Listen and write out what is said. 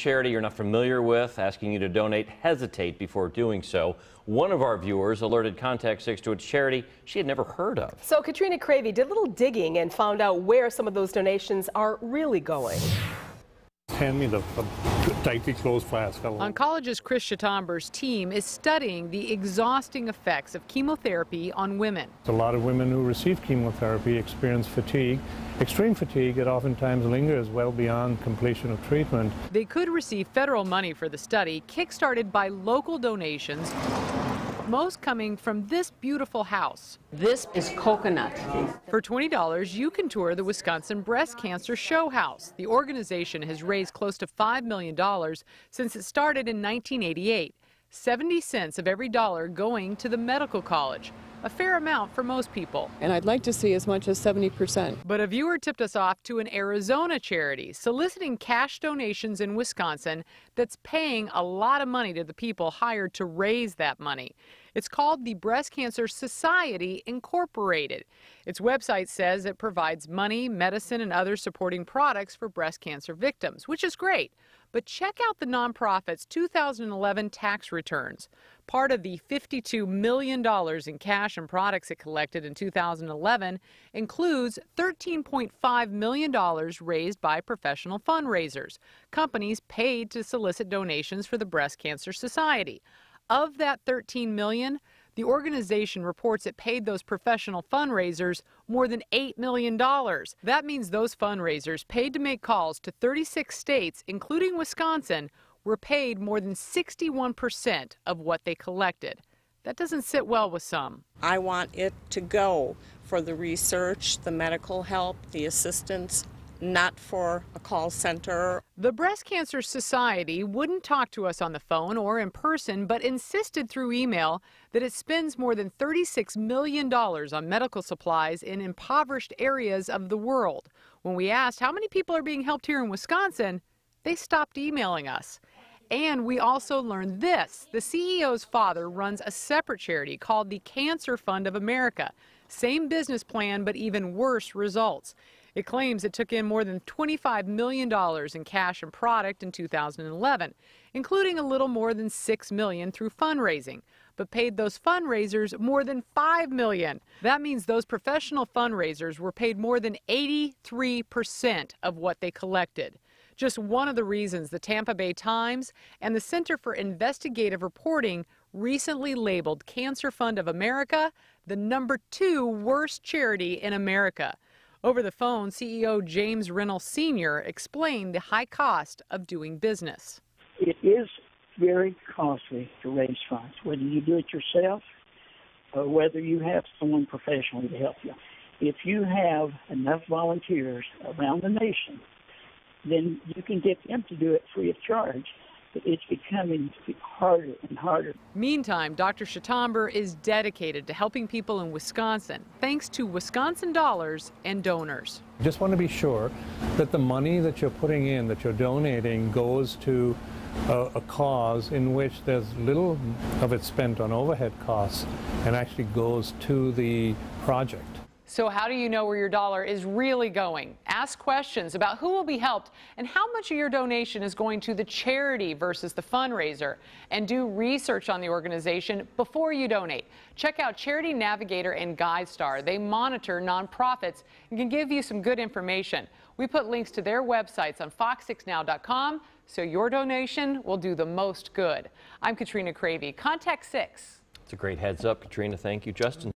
charity you're not familiar with, asking you to donate, hesitate before doing so. One of our viewers alerted Contact 6 to a charity she had never heard of. So Katrina Cravey did a little digging and found out where some of those donations are really going. Hand me the tightly closed flask. Oncologist Chris Chitomber's team is studying the exhausting effects of chemotherapy on women. A lot of women who receive chemotherapy experience fatigue, extreme fatigue that oftentimes lingers well beyond completion of treatment. They could receive federal money for the study, kick-started by local donations, most coming from this beautiful house. This is coconut. For $20, you can tour the Wisconsin Breast Cancer Show House. The organization has raised close to $5 million since it started in 1988. 70 cents of every dollar going to the medical college. A fair amount for most people. And I'd like to see as much as 70%. But a viewer tipped us off to an Arizona charity soliciting cash donations in Wisconsin that's paying a lot of money to the people hired to raise that money. It's called the Breast Cancer Society Incorporated. Its website says it provides money, medicine, and other supporting products for breast cancer victims, which is great. But check out the nonprofit's 2011 tax returns. Part of the $52 million in cash and products it collected in 2011 includes $13.5 million raised by professional fundraisers, companies paid to solicit donations for the Breast Cancer Society. Of that $13 million, the organization reports it paid those professional fundraisers more than $8 million. That means those fundraisers paid to make calls to 36 states, including Wisconsin, were paid more than 61% of what they collected. That doesn't sit well with some. I want it to go for the research, the medical help, the assistance, not for a call center. The Breast Cancer Society wouldn't talk to us on the phone or in person, but insisted through email that it spends more than $36 million on medical supplies in impoverished areas of the world. When we asked how many people are being helped here in Wisconsin, they stopped emailing us. And we also learned this. The CEO's father runs a separate charity called the Cancer Fund of America. Same business plan, but even worse results. It claims it took in more than $25 million in cash and product in 2011, including a little more than $6 million through fundraising, but paid those fundraisers more than $5 million. That means those professional fundraisers were paid more than 83% of what they collected. Just one of the reasons the Tampa Bay Times and the Center for Investigative Reporting recently labeled Cancer Fund of America the #2 worst charity in America. Over the phone, CEO James Reynolds Sr. explained the high cost of doing business. It is very costly to raise funds, whether you do it yourself or whether you have someone professionally to help you. If you have enough volunteers around the nation, then you can get them to do it free of charge. But it's becoming harder and harder. Meantime, Dr. Chitomber is dedicated to helping people in Wisconsin, thanks to Wisconsin dollars and donors. You just want to be sure that the money that you're putting in, that you're donating, goes to a cause in which there's little of it spent on overhead costs and actually goes to the project. So how do you know where your dollar is really going? Ask questions about who will be helped and how much of your donation is going to the charity versus the fundraiser. And do research on the organization before you donate. Check out Charity Navigator and GuideStar. They monitor nonprofits and can give you some good information. We put links to their websites on fox6now.com so your donation will do the most good. I'm Katrina Cravey, Contact 6. It's a great heads up, Katrina. Thank you. Justin.